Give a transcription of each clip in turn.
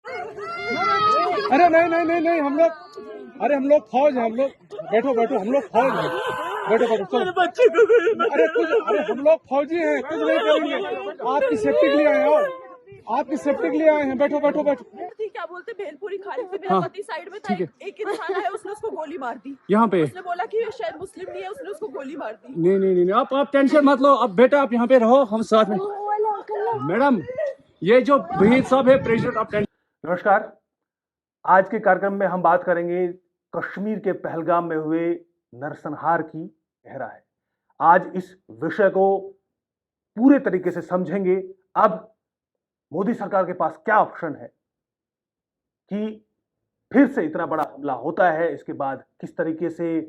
अरे नहीं नहीं नहीं नहीं, हम लोग, अरे हम लोग फौज हैं, हम लोग, बैठो बैठो, हम लोग फौज हैं, बैठो बैठो, चलो। अरे कुछ, अरे हम लोग फौजी हैं, कुछ नहीं करेंगे, आपकी सेफ्टी के लिए आए हैं, आपकी सेफ्टी के लिए आए हैं, बैठो बैठो बैठो। क्या बोलते भेलपुरी खा रहे थे, मेरा पति साइड में था, एक इंसान आया, उसने उसको गोली मार दी यहाँ पे उसने बोला कि शायद मुस्लिम नहीं है, उसने उसको गोली मार दी। नहीं नहीं नहीं, आप टेंशन मत लो, अब बेटा आप यहाँ पे रहो, हम साथ में। मैडम, ये जो वहीद साहब है प्रेसिडेंट, आप टेंशन। नमस्कार। आज के कार्यक्रम में हम बात करेंगे कश्मीर के पहलगाम में हुए नरसंहार की गहरा है। आज इस विषय को पूरे तरीके से समझेंगे। अब मोदी सरकार के पास क्या ऑप्शन है कि फिर से इतना बड़ा हमला होता है, इसके बाद किस तरीके से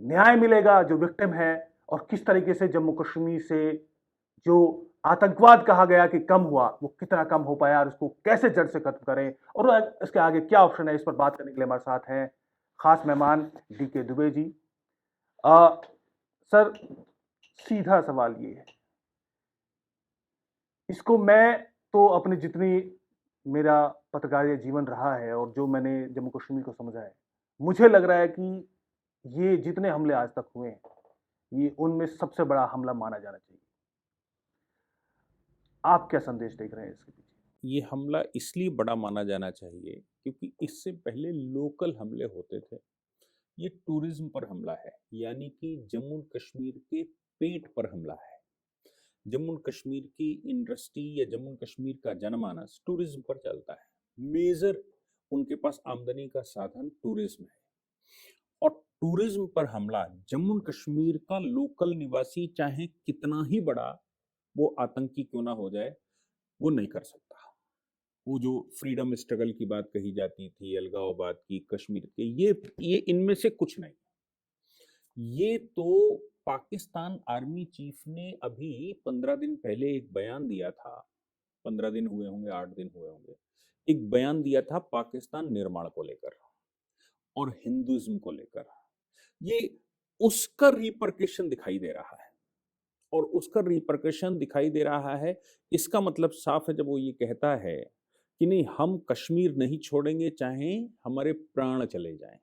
न्याय मिलेगा जो विक्टिम है, और किस तरीके से जम्मू कश्मीर से जो आतंकवाद कहा गया कि कम हुआ वो कितना कम हो पाया, और उसको कैसे जड़ से खत्म करें, और इसके आगे क्या ऑप्शन है। इस पर बात करने के लिए हमारे साथ हैं खास मेहमान डीके दुबे जी। सर, सीधा सवाल ये है, इसको मैं तो अपनी जितनी मेरा पत्रकारिता जीवन रहा है और जो मैंने जम्मू कश्मीर को समझा है, मुझे लग रहा है कि ये जितने हमले आज तक हुए हैं, ये उनमें सबसे बड़ा हमला माना जाना चाहिए। आप क्या संदेश देख रहे हैं इसके पीछे? ये हमला इसलिए बड़ा माना जाना चाहिए क्योंकि इससे पहले लोकल हमले होते थे। ये टूरिज्म पर हमला है, यानी कि जम्मू कश्मीर के पेट पर हमला है। जम्मू कश्मीर की इंडस्ट्री या जम्मू कश्मीर का जनमानस टूरिज्म पर चलता है। मेजर उनके पास आमदनी का साधन टूरिज्म है, और टूरिज्म पर हमला जम्मू कश्मीर का लोकल निवासी चाहे कितना ही बड़ा वो आतंकी क्यों ना हो जाए, वो नहीं कर सकता। वो जो फ्रीडम स्ट्रगल की बात कही जाती थी, अलगाववाद की, कश्मीर के, ये इनमें से कुछ नहीं। ये तो पाकिस्तान आर्मी चीफ ने अभी 15 दिन पहले एक बयान दिया था, 15 दिन हुए होंगे, 8 दिन हुए होंगे, एक बयान दिया था पाकिस्तान निर्माण को लेकर और हिंदुइज्म को लेकर। ये उसका रिपरकशन दिखाई दे रहा है, और उसका रिपरकशन दिखाई दे रहा है। इसका मतलब साफ है जब वो ये कहता है कि नहीं, हम कश्मीर नहीं छोड़ेंगे चाहे हमारे प्राण चले जाएं।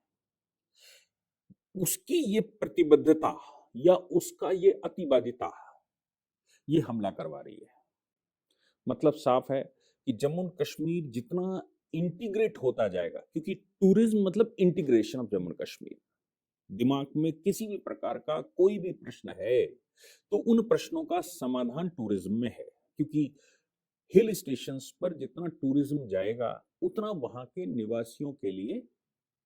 उसकी ये प्रतिबद्धता या उसका ये अतिवादिता ये हमला करवा रही है। मतलब साफ है कि जम्मू कश्मीर जितना इंटीग्रेट होता जाएगा, क्योंकि टूरिज्म मतलब इंटीग्रेशन ऑफ जम्मू कश्मीर। दिमाग में किसी भी प्रकार का कोई भी प्रश्न है तो उन प्रश्नों का समाधान टूरिज्म में है, क्योंकि हिल स्टेशंस पर जितना टूरिज्म जाएगा उतना वहां के निवासियों के लिए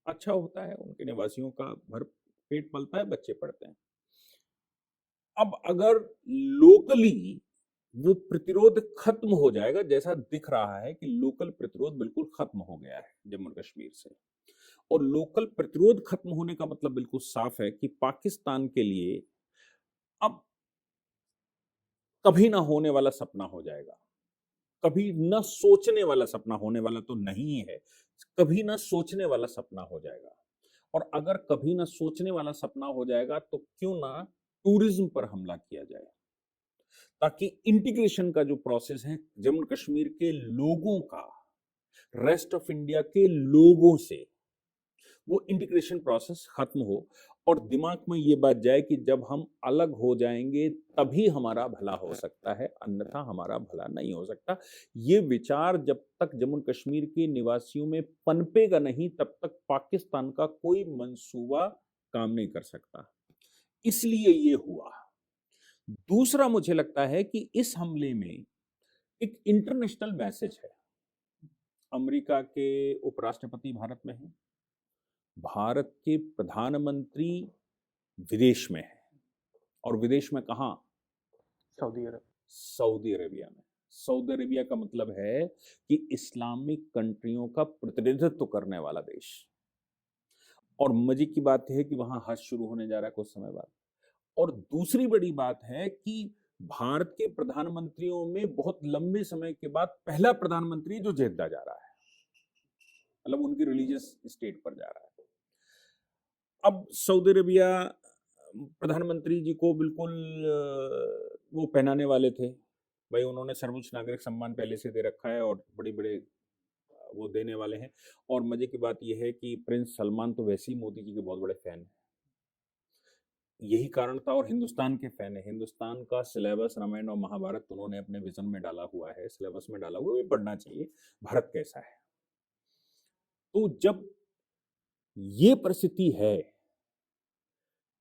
अच्छा होता है, उनके निवासियों का भर पेट पलता है, बच्चे पढ़ते हैं। अब अगर लोकली वो प्रतिरोध खत्म हो जाएगा, जैसा दिख रहा है कि लोकल प्रतिरोध बिल्कुल खत्म हो गया है जम्मू कश्मीर से, और लोकल प्रतिरोध खत्म होने का मतलब बिल्कुल साफ है कि पाकिस्तान के लिए अब कभी ना होने वाला सपना हो जाएगा। कभी न सोचने वाला सपना, होने वाला तो नहीं है, कभी ना सोचने वाला सपना हो जाएगा। और अगर कभी ना सोचने वाला सपना हो जाएगा तो क्यों ना टूरिज्म पर हमला किया जाए, ताकि इंटीग्रेशन का जो प्रोसेस है जम्मू कश्मीर के लोगों का रेस्ट ऑफ इंडिया के लोगों से, वो इंटीग्रेशन प्रोसेस खत्म हो, और दिमाग में ये बात जाए कि जब हम अलग हो जाएंगे तभी हमारा भला हो सकता है, अन्यथा हमारा भला नहीं हो सकता। ये विचार जब तक जम्मू कश्मीर के निवासियों में पनपेगा नहीं, तब तक पाकिस्तान का कोई मंसूबा काम नहीं कर सकता। इसलिए ये हुआ। दूसरा, मुझे लगता है कि इस हमले में एक इंटरनेशनल मैसेज है। अमेरिका के उपराष्ट्रपति भारत में हैं, भारत के प्रधानमंत्री विदेश में है, और विदेश में कहां? सऊदी अरब, सऊदी अरेबिया में। सऊदी अरेबिया का मतलब है कि इस्लामिक कंट्रियों का प्रतिनिधित्व करने वाला देश। और मजे की बात है कि वहां हज शुरू होने जा रहा है कुछ समय बाद। और दूसरी बड़ी बात है कि भारत के प्रधानमंत्रियों में बहुत लंबे समय के बाद पहला प्रधानमंत्री जो जेद्दा जा रहा है, मतलब उनकी रिलीजियस स्टेट पर जा रहा है। अब सऊदी अरेबिया प्रधानमंत्री जी को बिल्कुल वो पहनाने वाले थे, भाई उन्होंने सर्वोच्च नागरिक सम्मान पहले से दे रखा है, और बड़े बड़े वो देने वाले हैं। और मजे की बात यह है कि प्रिंस सलमान तो वैसे ही मोदी जी के बहुत बड़े फैन हैं, यही कारण था, और हिंदुस्तान के फैन है। हिंदुस्तान का सिलेबस रामायण और महाभारत उन्होंने अपने विजन में डाला हुआ है, सिलेबस में डाला हुआ है, पढ़ना चाहिए भारत कैसा है। तो जब ये परिस्थिति है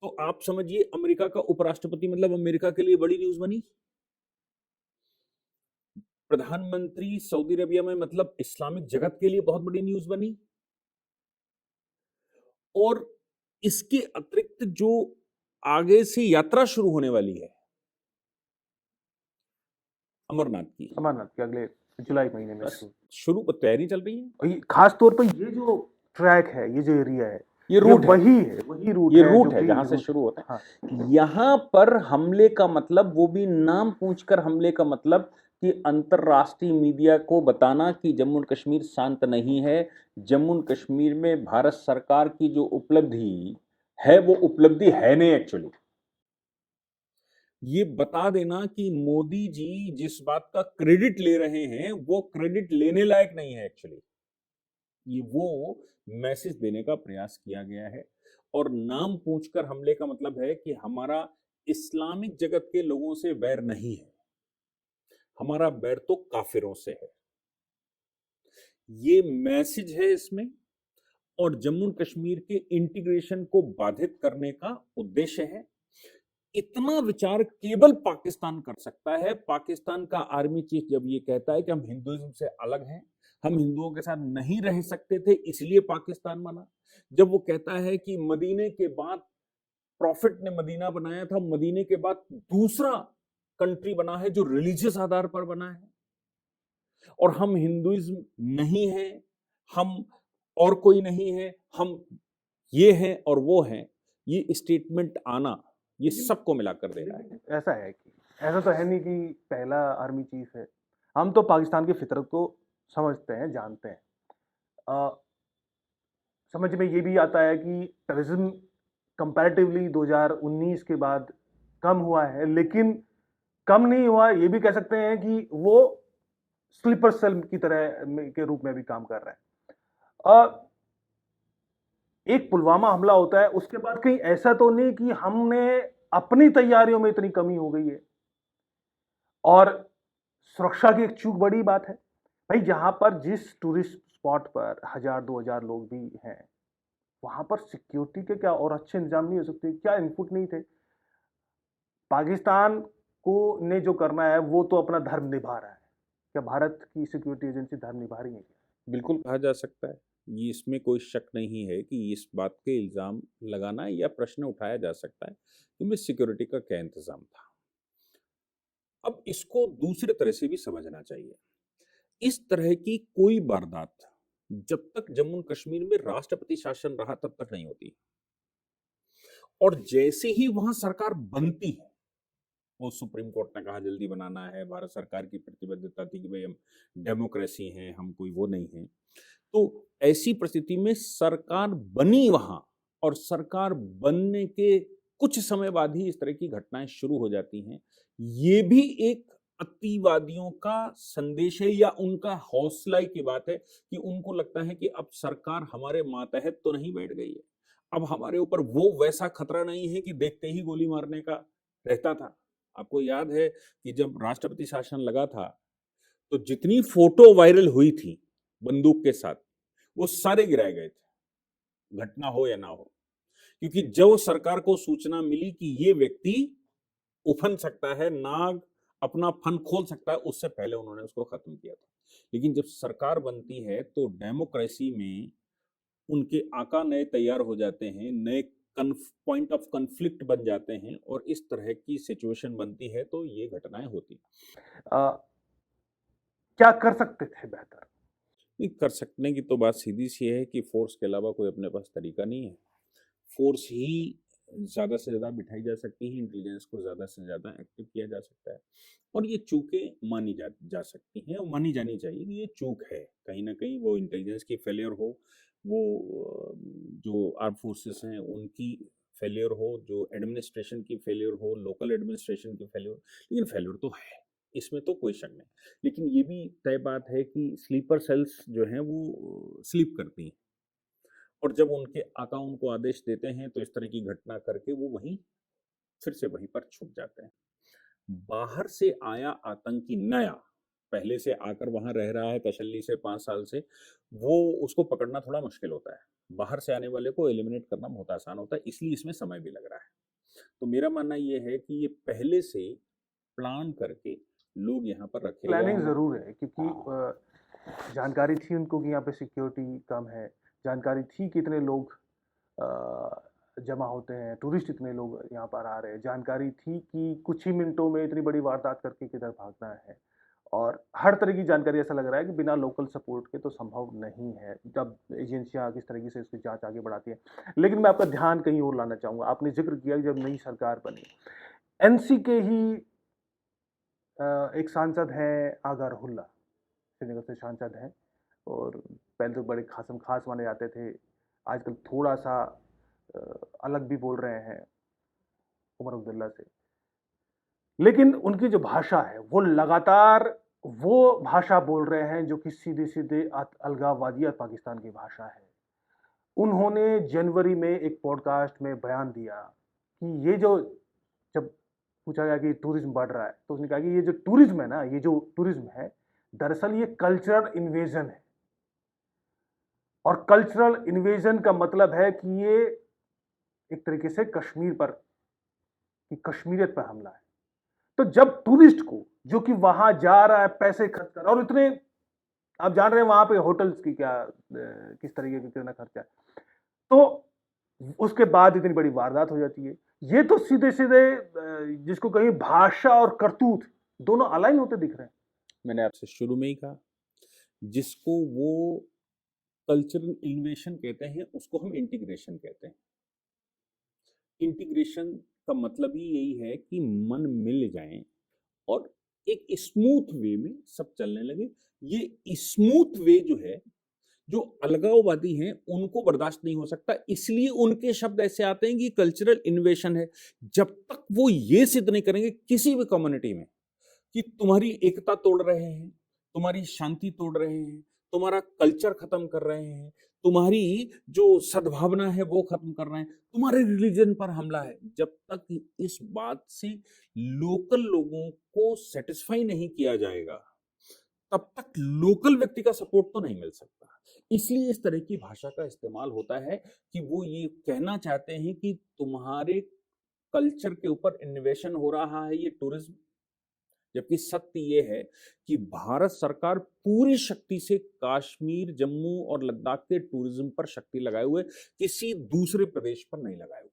तो आप समझिए अमेरिका का उपराष्ट्रपति मतलब अमेरिका के लिए बड़ी न्यूज बनी, प्रधानमंत्री सऊदी अरेबिया में मतलब इस्लामिक जगत के लिए बहुत बड़ी न्यूज बनी। और इसके अतिरिक्त जो आगे से यात्रा शुरू होने वाली है अमरनाथ की अगले जुलाई महीने में शुरू तैयारी चल रही है। और खास तौर पर ये जो ट्रैक है, ये जो एरिया है, ये रूट वही रूट है जहां से शुरू होता है। हाँ। यहां पर हमले का मतलब, वो भी नाम पूछकर हमले का मतलब कि अंतरराष्ट्रीय मीडिया को बताना कि जम्मू कश्मीर शांत नहीं है, जम्मू कश्मीर में भारत सरकार की जो उपलब्धि है वो उपलब्धि है नहीं एक्चुअली। ये बता देना कि मोदी जी जिस बात का क्रेडिट ले रहे हैं वो क्रेडिट लेने लायक नहीं है एक्चुअली, ये वो मैसेज देने का प्रयास किया गया है। और नाम पूछकर हमले का मतलब है कि हमारा इस्लामिक जगत के लोगों से बैर नहीं है, हमारा बैर तो काफिरों से है, ये मैसेज है इसमें। और जम्मू कश्मीर के इंटीग्रेशन को बाधित करने का उद्देश्य है। इतना विचार केवल पाकिस्तान कर सकता है। पाकिस्तान का आर्मी चीफ जब ये कहता है कि हम हिंदुइज्म से अलग हैं, हम हिंदुओं के साथ नहीं रह सकते थे इसलिए पाकिस्तान बना, जब वो कहता है कि मदीने के बाद प्रॉफिट ने मदीना बनाया था, मदीने के बाद दूसरा कंट्री बना है जो रिलीजियस आधार पर बना है, और हम हिंदुइज्म नहीं है, हम और कोई नहीं है, हम ये हैं और वो हैं, ये स्टेटमेंट आना ये सबको मिलाकर दे रहा है। ऐसा है कि ऐसा तो है नहीं कि पहला आर्मी चीफ है, हम तो पाकिस्तान की फितरत को समझते हैं, जानते हैं। समझ में ये भी आता है कि टेररिज्म कंपैरेटिवली 2019 के बाद कम हुआ है, लेकिन कम नहीं हुआ ये भी कह सकते हैं कि वो स्लीपर सेल की तरह के रूप में भी काम कर रहा है। एक पुलवामा हमला होता है, उसके बाद कहीं ऐसा तो नहीं कि हमने अपनी तैयारियों में इतनी कमी हो गई है। और सुरक्षा की एक चूक बड़ी बात है भाई, जहां पर जिस टूरिस्ट स्पॉट पर 1000-2000 लोग भी हैं, वहां पर सिक्योरिटी के क्या और अच्छे इंतजाम नहीं हो सकते? क्या इनपुट नहीं थे? पाकिस्तान को ने जो करना है वो तो अपना धर्म निभा रहा है, क्या भारत की सिक्योरिटी एजेंसी धर्म निभा रही है? बिल्कुल कहा जा सकता है, ये इसमें कोई शक नहीं है कि इस बात के इल्ज़ाम लगाना या प्रश्न उठाया जा सकता है कि सिक्योरिटी का क्या इंतज़ाम था। अब इसको दूसरे तरह से भी समझना चाहिए। इस तरह की कोई वारदात जब तक जम्मू कश्मीर में राष्ट्रपति शासन रहा तब तक नहीं होती, और जैसे ही वहां सरकार बनती है, वो सुप्रीम कोर्ट ने कहा जल्दी बनाना है, भारत सरकार की प्रतिबद्धता थी कि भाई हम डेमोक्रेसी हैं, हम कोई वो नहीं है, तो ऐसी परिस्थिति में सरकार बनी वहां, और सरकार बनने के कुछ समय बाद ही इस तरह की घटनाएं शुरू हो जाती हैं। ये भी एक अतिवादियों का संदेश है या उनका हौसला की बात है कि उनको लगता है कि अब सरकार हमारे मातहत तो नहीं बैठ गई है, अब हमारे ऊपर वो वैसा खतरा नहीं है कि देखते ही गोली मारने का रहता था। आपको याद है कि जब राष्ट्रपति शासन लगा था तो जितनी फोटो वायरल हुई थी बंदूक के साथ, वो सारे गिराए गए थे, घटना हो या ना हो, क्योंकि जब सरकार को सूचना मिली कि ये व्यक्ति उफन सकता है, नाग अपना फन खोल सकता है, उससे पहले उन्होंने उसको खत्म किया था। लेकिन जब सरकार बनती है तो डेमोक्रेसी में उनके आका नए तैयार हो जाते हैं, नए पॉइंट ऑफ कॉन्फ्लिक्ट बन जाते हैं, और इस तरह की सिचुएशन बनती है तो ये घटनाएं होती। क्या कर सकते थे बेहतर? नहीं कर सकने की तो बात सीधी सी है कि फोर्स के अलावा कोई अपने पास तरीका नहीं है। फोर्स ही ज़्यादा से ज़्यादा बिठाई जा सकती है, इंटेलिजेंस को ज़्यादा से ज़्यादा एक्टिव किया जा सकता है, और ये चूकें मानी जा सकती हैं, और मानी जानी चाहिए कि ये चूक है कहीं ना कहीं, वो इंटेलिजेंस की फेलियर हो, वो जो आर्म फोर्सेस हैं उनकी फेलियर हो, जो एडमिनिस्ट्रेशन की फेलियर हो, लोकल एडमिनिस्ट्रेशन की फेलियर हो, लेकिन फेलियर तो है। इसमें तो कोई शक नहीं। लेकिन ये भी तय बात है कि स्लीपर सेल्स जो हैं वो स्लीप करती हैं, और जब उनके आका उनको आदेश देते हैं तो इस तरह की घटना करके वो वहीं फिर से वहीं पर छुप जाते हैं। बाहर से आया आतंकी नया, पहले से आकर वहां रह रहा है तसल्ली से 5 साल से, वो उसको पकड़ना थोड़ा मुश्किल होता है। बाहर से आने वाले को एलिमिनेट करना बहुत आसान होता है, इसलिए इसमें समय भी लग रहा है। तो मेरा मानना ये है कि ये पहले से प्लान करके लोग यहाँ पर रखे गए प्लानिंग हैं। ज़रूर है, क्योंकि जानकारी थी उनको कि यहाँ पे सिक्योरिटी कम है, जानकारी थी कि इतने लोग जमा होते हैं, टूरिस्ट इतने लोग यहाँ पर आ रहे हैं, जानकारी थी कि कुछ ही मिनटों में इतनी बड़ी वारदात करके किधर भागना है, और हर तरह की जानकारी ऐसा लग रहा है कि बिना लोकल सपोर्ट के तो संभव नहीं है जब एजेंसियां किस तरीके से इसकी जांच आगे बढ़ाती हैं। लेकिन मैं आपका ध्यान कहीं और लाना चाहूँगा। आपने जिक्र किया कि जब नई सरकार बनी, एनसी के ही एक सांसद हैं आगा रहुल्ला, श्रीनगर से सांसद हैं, और पहले तो बड़े खासम खास माने जाते थे, आजकल थोड़ा सा अलग भी बोल रहे हैं उमर अब्दुल्ला से। लेकिन उनकी जो भाषा है वो लगातार वो भाषा बोल रहे हैं जो कि सीधे सीधे अलगाववादी और पाकिस्तान की भाषा है। उन्होंने जनवरी में एक पॉडकास्ट में बयान दिया कि ये जो, जब पूछा गया कि टूरिज्म बढ़ रहा है तो उसने कहा कि ये जो टूरिज्म है ना, ये जो टूरिज्म है दरअसल ये कल्चरल इन्वेजन है, और कल्चरल इन्वेजन का मतलब है कि ये एक तरीके से कश्मीर पर, कि कश्मीरियत पर हमला है। तो जब टूरिस्ट को, जो कि वहां जा रहा है पैसे खर्च कर, और इतने आप जान रहे हैं वहां पे होटल्स की क्या किस तरीके का कितना खर्चा है, तो उसके बाद इतनी बड़ी वारदात हो जाती है। ये तो सीधे सीधे जिसको कहीं भाषा और करतूत दोनों अलाइन होते दिख रहे हैं। मैंने आपसे शुरू में ही कहा, जिसको वो कल्चरल इन्वेशन कहते हैं उसको हम इंटीग्रेशन कहते हैं। इंटीग्रेशन का मतलब ही यही है कि मन मिल जाएं और एक स्मूथ वे में सब चलने लगे। ये स्मूथ वे जो है, जो अलगाववादी हैं उनको बर्दाश्त नहीं हो सकता, इसलिए उनके शब्द ऐसे आते हैं कि कल्चरल इन्वेशन है। जब तक वो ये सिद्ध नहीं करेंगे किसी भी कम्युनिटी में कि तुम्हारी एकता तोड़ रहे हैं, तुम्हारी शांति तोड़ रहे हैं, तुम्हारा कल्चर खत्म कर रहे हैं, तुम्हारी जो सद्भावना है वो खत्म कर रहे हैं, तुम्हारे रिलीजन पर हमला है, जब तक इस बात से लोकल लोगों को सेटिस्फाई नहीं किया जाएगा तब तक लोकल व्यक्ति का सपोर्ट तो नहीं मिल सकता। इसलिए इस तरह की भाषा का इस्तेमाल होता है कि वो ये कहना चाहते हैं कि तुम्हारे कल्चर के ऊपर इन्वेशन हो रहा है, ये टूरिज्म। जबकि सत्य ये है कि भारत सरकार पूरी शक्ति से कश्मीर, जम्मू और लद्दाख के टूरिज्म पर शक्ति लगाए हुए, किसी दूसरे प्रदेश पर नहीं लगाए हुए,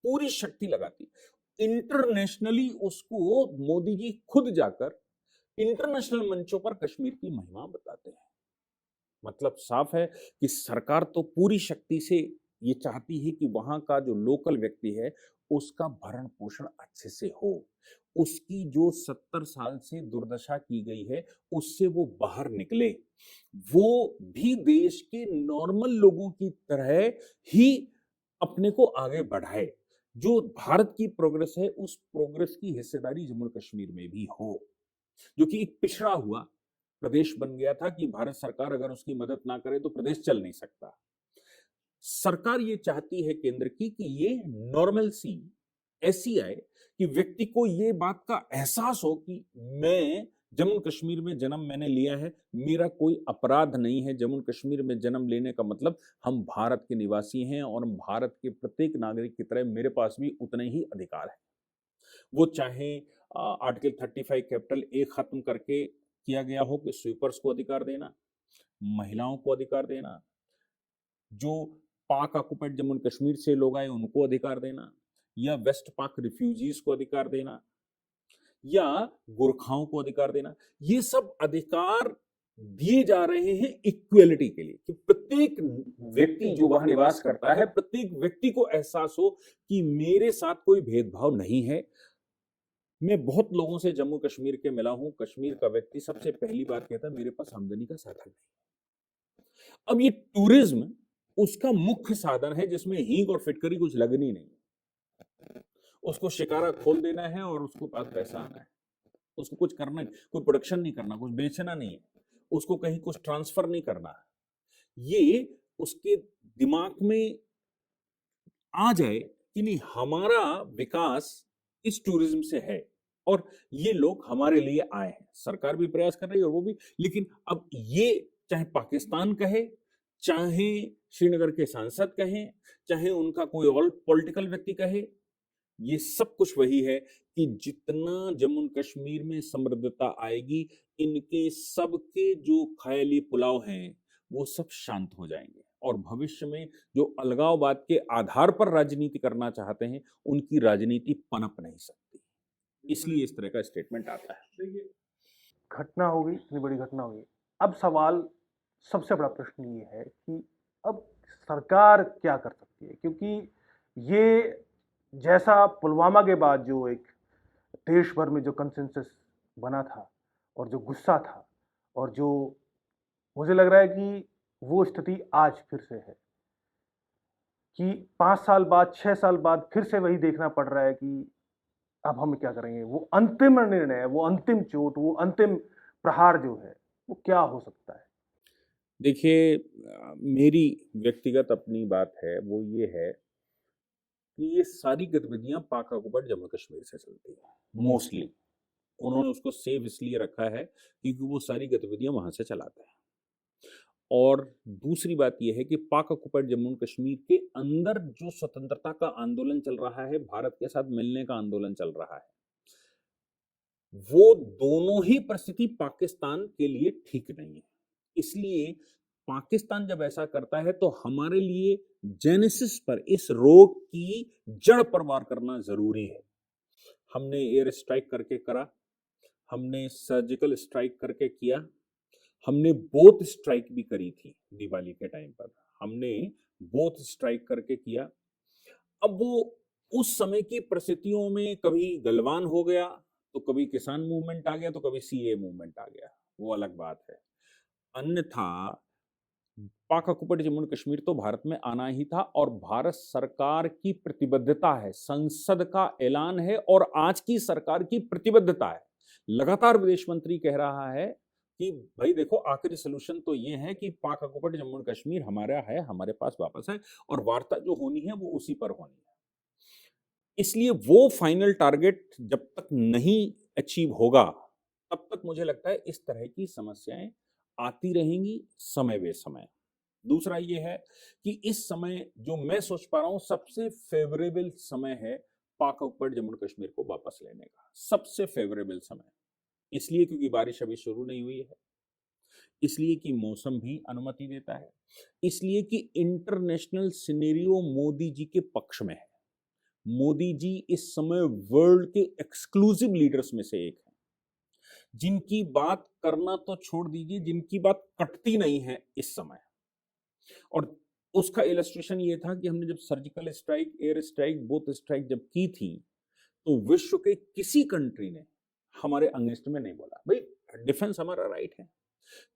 पूरी शक्ति लगाती। इंटरनेशनली उसको मोदी जी खुद जाकर इंटरनेशनल मंचों पर कश्मीर की महिमा बताते हैं। मतलब साफ है कि सरकार तो पूरी शक्ति से ये चाहती है कि वहां का जो लोकल व्यक्ति है उसका भरण पोषण अच्छे से हो, उसकी जो 70 साल से दुर्दशा की गई है उससे वो बाहर निकले, वो भी देश के नॉर्मल लोगों की तरह ही अपने को आगे बढ़ाए। जो भारत की प्रोग्रेस है उस प्रोग्रेस की हिस्सेदारी जम्मू कश्मीर में भी हो, जो कि एक पिछड़ा हुआ प्रदेश बन गया था कि भारत सरकार अगर उसकी मदद ना करे तो प्रदेश चल नहीं सकता। सरकार ये चाहती है केंद्र की कि ये नॉर्मलसी ऐसी आए कि व्यक्ति को ये बात का एहसास हो कि मैं जम्मू कश्मीर में जन्म मैंने लिया है, मेरा कोई अपराध नहीं है। जम्मू कश्मीर में जन्म लेने का मतलब हम भारत के निवासी हैं और हम भारत के प्रत्येक नागरिक की तरह मेरे पास भी उतने ही अधिकार है। वो चाहे आर्टिकल 35 कैपिटल ए खत्म करके किया गया हो कि स्वीपर्स को अधिकार देना, महिलाओं को अधिकार देना, जो पाक ऑक्युपाइड जम्मू कश्मीर से लोग आए उनको अधिकार देना, या वेस्ट पाक रिफ्यूजीज को अधिकार देना, या गोरखाओं को अधिकार देना, ये सब अधिकार दिए जा रहे हैं इक्वलिटी के लिए कि प्रत्येक व्यक्ति जो वहां निवास करता है, प्रत्येक व्यक्ति को एहसास हो कि मेरे साथ कोई भेदभाव नहीं है। मैं बहुत लोगों से जम्मू कश्मीर के मिला हूं, कश्मीर का व्यक्ति सबसे पहली बात कहता है मेरे पास आमदनी का साधन नहीं। अब ये टूरिज्म उसका मुख्य साधन है जिसमें हींग और फिटकरी कुछ लगनी नहीं, उसको शिकारा खोल देना है और उसको पास पैसा आना है। उसको कुछ करना, कोई प्रोडक्शन नहीं करना, कुछ बेचना नहीं है, उसको कहीं कुछ ट्रांसफर नहीं करना है। ये उसके दिमाग में आ जाए कि नहीं, हमारा विकास इस टूरिज्म से है और ये लोग हमारे लिए आए हैं। सरकार भी प्रयास कर रही है और वो भी, लेकिन अब ये चाहे पाकिस्तान कहे, चाहे श्रीनगर के सांसद कहें, चाहे उनका कोई और पॉलिटिकल व्यक्ति कहे, ये सब कुछ वही है कि जितना जम्मू कश्मीर में समृद्धता आएगी, इनके सबके जो ख्याली पुलाव हैं वो सब शांत हो जाएंगे और भविष्य में जो अलगाववाद के आधार पर राजनीति करना चाहते हैं, उनकी राजनीति पनप नहीं सकती। इसलिए इस तरह का स्टेटमेंट आता है। घटना हो गई, इतनी बड़ी घटना हो गई। अब सवाल, सबसे बड़ा प्रश्न ये है कि अब सरकार क्या कर सकती है, क्योंकि ये जैसा पुलवामा के बाद जो एक देश भर में जो कंसेंसस बना था और जो गुस्सा था और जो मुझे लग रहा है कि वो स्थिति आज फिर से है कि 5 साल बाद, 6 साल बाद फिर से वही देखना पड़ रहा है कि अब हम क्या करेंगे। वो अंतिम निर्णय, वो अंतिम चोट, वो अंतिम प्रहार जो है वो क्या हो सकता है? देखिए, मेरी व्यक्तिगत अपनी बात है, वो ये है कि ये सारी गतिविधियां पाक ऑक्युपाइड जम्मू कश्मीर से चलती है मोस्टली। उन्होंने उसको सेफ इसलिए रखा है क्योंकि वो सारी गतिविधियां वहां से चलाते हैं। और दूसरी बात यह है कि पाक ऑक्युपाइड जम्मू कश्मीर के अंदर जो स्वतंत्रता का आंदोलन चल रहा है, भारत के साथ मिलने का आंदोलन चल रहा है, वो दोनों ही परिस्थिति पाकिस्तान के लिए ठीक नहीं है। इसलिए पाकिस्तान जब ऐसा करता है तो हमारे लिए जेनेसिस पर, इस रोग की जड़ पर वार करना जरूरी है। हमने एयर स्ट्राइक करके करा, हमने सर्जिकल स्ट्राइक करके किया, हमने बोथ स्ट्राइक भी करी थी दिवाली के टाइम पर, हमने बोथ स्ट्राइक करके किया। अब वो उस समय की परिस्थितियों में कभी गलवान हो गया, तो कभी किसान मूवमेंट आ गया, तो कभी सीए मूवमेंट आ गया, वो अलग बात है। अन्यथा पाक ऑक्युपाइड जम्मू कश्मीर तो भारत में आना ही था और भारत सरकार की प्रतिबद्धता है, संसद का ऐलान है और आज की सरकार की प्रतिबद्धता है। लगातार विदेश मंत्री कह रहा है कि भाई देखो, आखिरी सोल्यूशन तो ये है कि पाक ऑक्युपाइड जम्मू कश्मीर हमारा है, हमारे पास वापस है और वार्ता जो होनी है वो उसी पर होनी है। इसलिए वो फाइनल टारगेट जब तक नहीं अचीव होगा, तब तक मुझे लगता है इस तरह की समस्याएं आती रहेंगी समय बे समय। दूसरा ये है कि इस समय जो मैं सोच पा रहा हूं सबसे फेवरेबल समय है पाक ऑक्युपाइड जम्मू कश्मीर को वापस लेने का, सबसे फेवरेबल समय। इसलिए क्योंकि बारिश अभी शुरू नहीं हुई है, इसलिए कि मौसम भी अनुमति देता है, इसलिए कि इंटरनेशनल सिनेरियो मोदी जी के पक्ष में है। मोदी जी इस समय वर्ल्ड के एक्सक्लूसिव लीडर्स में से एक हैं, जिनकी बात करना तो छोड़ दीजिए, जिनकी बात कटती नहीं है इस समय। और उसका इलस्ट्रेशन ये था कि हमने जब surgical strike, air strike, both strike जब की थी, तो विश्व के किसी कंट्री ने हमारे अगेंस्ट में नहीं बोला। भाई डिफेंस हमारा राइट है।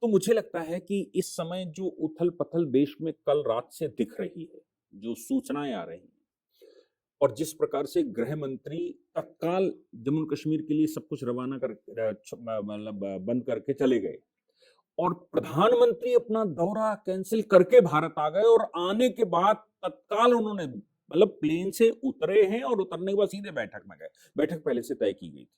तो मुझे लगता है कि इस समय जो उथल पथल देश में कल रात से दिख रही है, जो सूचनाएं आ रही हैं और जिस प्रकार से गृह मंत्री तत्काल जम्मू कश्मीर के लिए सब कुछ रवाना कर मतलब बंद करके चले गए और प्रधानमंत्री अपना दौरा कैंसिल करके भारत आ गए और आने के बाद तत्काल उन्होंने मतलब प्लेन से उतरे हैं और उतरने के बाद सीधे बैठक में गए। बैठक पहले से तय की गई थी,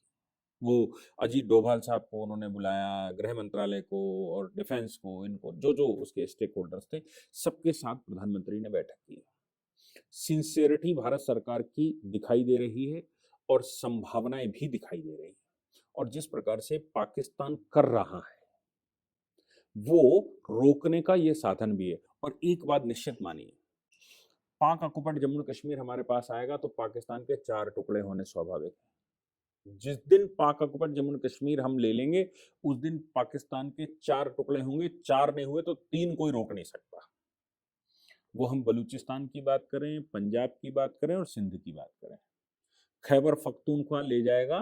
वो अजीत डोभाल साहब को उन्होंने बुलाया, गृह मंत्रालय को और डिफेंस को, इनको जो जो उसके स्टेक होल्डर्स थे सबके साथ प्रधानमंत्री ने बैठक की। सिंसियरिटी भारत सरकार की दिखाई दे रही है और संभावनाएं भी दिखाई दे रही है। और जिस प्रकार से पाकिस्तान कर रहा है वो रोकने का ये साधन भी है। और एक बात निश्चित मानिए, पाक ऑक्युपाइड जम्मू कश्मीर हमारे पास आएगा तो पाकिस्तान के 4 टुकड़े होने स्वाभाविक है। जिस दिन पाक ऑक्युपाइड जम्मू कश्मीर हम ले लेंगे, उस दिन पाकिस्तान के 4 टुकड़े होंगे। 4 नहीं हुए तो 3 कोई रोक नहीं सकता। वो हम बलूचिस्तान की बात करें, पंजाब की बात करें और सिंध की बात करें। खैबर पख्तूनख्वा ले जाएगा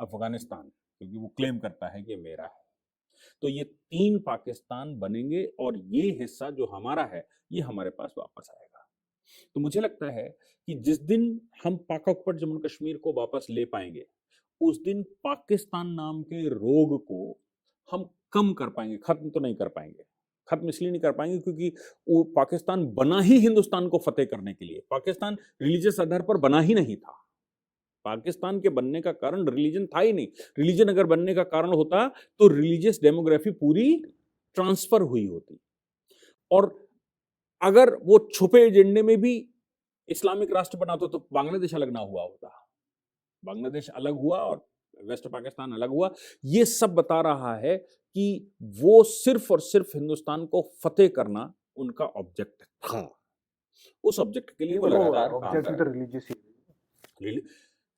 अफगानिस्तान, क्योंकि वो क्लेम करता है कि मेरा है। तो ये 3 पाकिस्तान बनेंगे और ये हिस्सा जो हमारा है ये हमारे पास वापस आएगा। तो मुझे लगता है कि जिस दिन हम पाक ऑक्युपाइड जम्मू कश्मीर को वापस ले पाएंगे, उस दिन पाकिस्तान नाम के रोग को हम कम कर पाएंगे, खत्म तो नहीं कर पाएंगे। खत्म इसलिए नहीं कर पाएंगे क्योंकि वो पाकिस्तान बना ही हिंदुस्तान को फतेह करने के लिए। पाकिस्तान रिलीजियस आधार पर बना ही नहीं था। पाकिस्तान के बनने का कारण रिलीजन था ही नहीं। रिलीजन अगर बनने का कारण होता तो रिलीजियस डेमोग्राफी पूरी ट्रांसफर हुई होती। और अगर वो छुपे एजेंडे में भी इस्लामिक राष्ट्र बना तो बांग्लादेश अलग ना हुआ होता। बांग्लादेश अलग हुआ और वेस्ट पाकिस्तान अलग हुआ। ये सब बता रहा है कि वो सिर्फ और सिर्फ हिंदुस्तान को फतेह करना उनका ऑब्जेक्ट था। उस ऑब्जेक्ट के लिए वो लगातार काम कर ऑब्जेक्ट रिलीजियस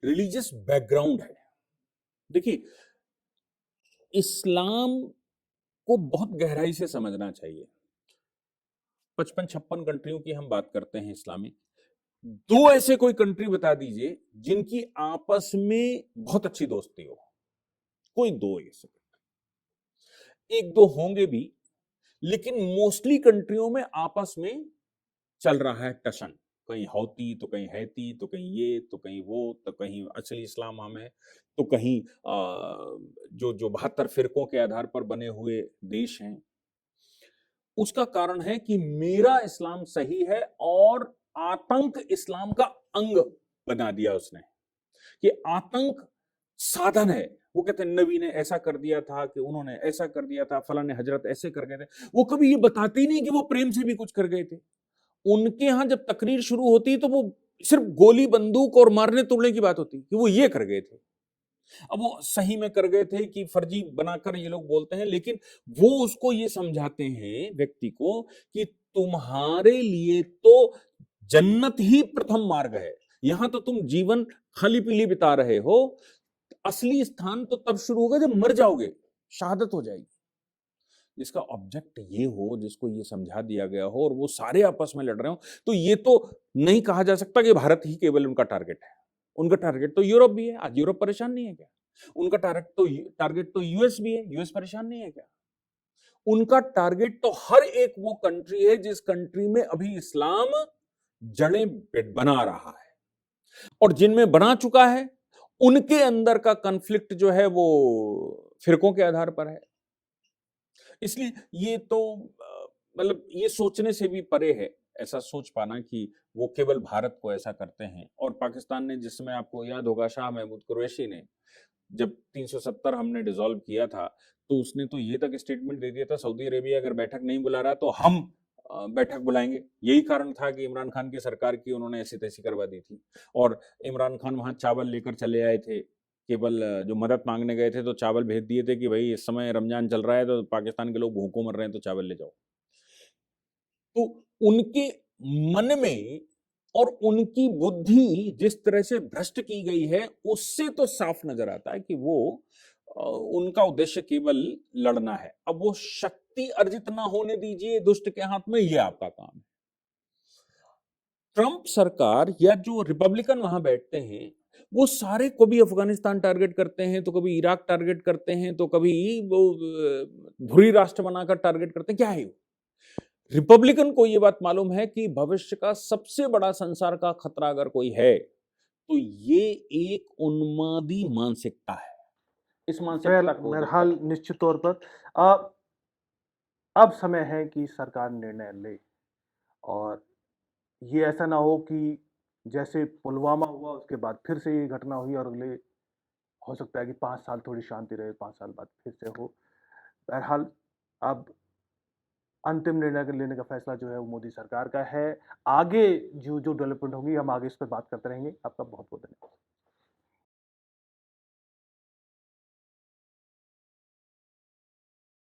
रिलीजियस बैकग्राउंड है। देखिए, इस्लाम को बहुत गहराई से समझना चाहिए। 55-56 कंट्रियों की हम बात करते हैं इस्लामिक। दो ऐसे कोई कंट्री बता दीजिए जिनकी आपस में बहुत अच्छी दोस्ती हो। कोई दो ऐसे, एक दो होंगे भी, लेकिन मोस्टली कंट्रियों में आपस में चल रहा है टशन। कहीं हौती तो कहीं हैती तो कहीं ये तो कहीं वो तो कहीं असली इस्लाम हम है तो कहीं जो 72 फिरकों के आधार पर बने हुए देश हैं। उसका कारण है कि मेरा इस्लाम सही है और आतंक इस्लाम का अंग बना दिया उसने कि आतंक साधन है। वो कहते हैं नबी ने ऐसा कर दिया था, कि उन्होंने ऐसा कर दिया था, फलां ने हजरत ऐसे कर गए थे। वो कभी ये बताते ही नहीं कि वो प्रेम से भी कुछ कर गए थे। उनके यहां जब तकरीर शुरू होती तो वो सिर्फ गोली बंदूक और मारने तोड़ने की बात होती कि वो ये कर गए थे। अब वो सही में कर गए थे कि फर्जी बनाकर ये लोग बोलते हैं, लेकिन वो उसको ये समझाते हैं व्यक्ति को कि तुम्हारे लिए तो जन्नत ही प्रथम मार्ग है। यहां तो तुम जीवन खाली पीली बिता रहे हो, असली स्थान तो तब शुरू होगा जब मर जाओगे, शहादत हो जाएगी। जिसका ऑब्जेक्ट ये हो, जिसको ये समझा दिया गया हो और वो सारे आपस में लड़ रहे हो, तो ये तो नहीं कहा जा सकता कि भारत ही केवल उनका टारगेट है। उनका टारगेट तो यूरोप भी है। आज यूरोप परेशान नहीं है क्या? उनका टारगेट तो यूएस भी है। यूएस परेशान नहीं है क्या? उनका टारगेट तो हर एक वो कंट्री है जिस कंट्री में अभी इस्लाम जड़ें बना रहा है और जिनमें बना चुका है उनके अंदर का कॉन्फ्लिक्ट जो है वो फिरकों के आधार पर है। इसलिए ये तो मतलब ये सोचने से भी परे है ऐसा सोच पाना कि वो केवल भारत को ऐसा करते हैं। और पाकिस्तान ने, जिसमें आपको याद होगा शाह महमूद कुरैशी ने जब 370 हमने डिसॉल्व किया था तो उसने तो ये तक स्टेटमेंट दे दिया था सऊदी अरेबिया अगर बैठक नहीं बुला रहा तो हम बैठक बुलाएंगे। यही कारण था कि इमरान खान की सरकार की उन्होंने ऐसी तैसी करवा दी थी। और इमरान खान वहां चावल लेकर चले आए थे, केवल जो मदद मांगने गए थे तो चावल भेज दिए थे कि भाई इस समय रमजान चल रहा है तो पाकिस्तान के लोग भूखों मर रहे हैं तो चावल ले जाओ। तो उनके मन में और उनकी बुद्धि जिस तरह से भ्रष्ट की गई है उससे तो साफ नजर आता है कि वो उनका उद्देश्य केवल लड़ना है। अब वो शक्ति अर्जित ना होने दीजिए दुष्ट के हाथ में, ये आपका काम है। ट्रंप सरकार या जो रिपब्लिकन वहां बैठते हैं वो सारे कभी अफगानिस्तान टारगेट करते हैं तो कभी इराक टारगेट करते हैं तो कभी वो धुरी राष्ट्र बनाकर टारगेट करते हैं। क्या है वो? रिपब्लिकन को ये बात मालूम है कि भविष्य का सबसे बड़ा संसार का खतरा अगर कोई है तो ये एक उन्मादी मानसिकता है। इस मानसिकता को बहरहाल निश्चित तौर पर अब समय है कि सरकार निर्णय ले और ये ऐसा ना हो कि जैसे पुलवामा हुआ उसके बाद फिर से ये घटना हुई और अगले हो सकता है कि 5 साल थोड़ी शांति रहे, 5 साल बाद फिर से हो। बहरहाल अब अंतिम निर्णय लेने का फैसला जो है वो मोदी सरकार का है। आगे जो डेवलपमेंट होगी हम आगे इस पर बात करते रहेंगे। आपका बहुत बहुत धन्यवाद।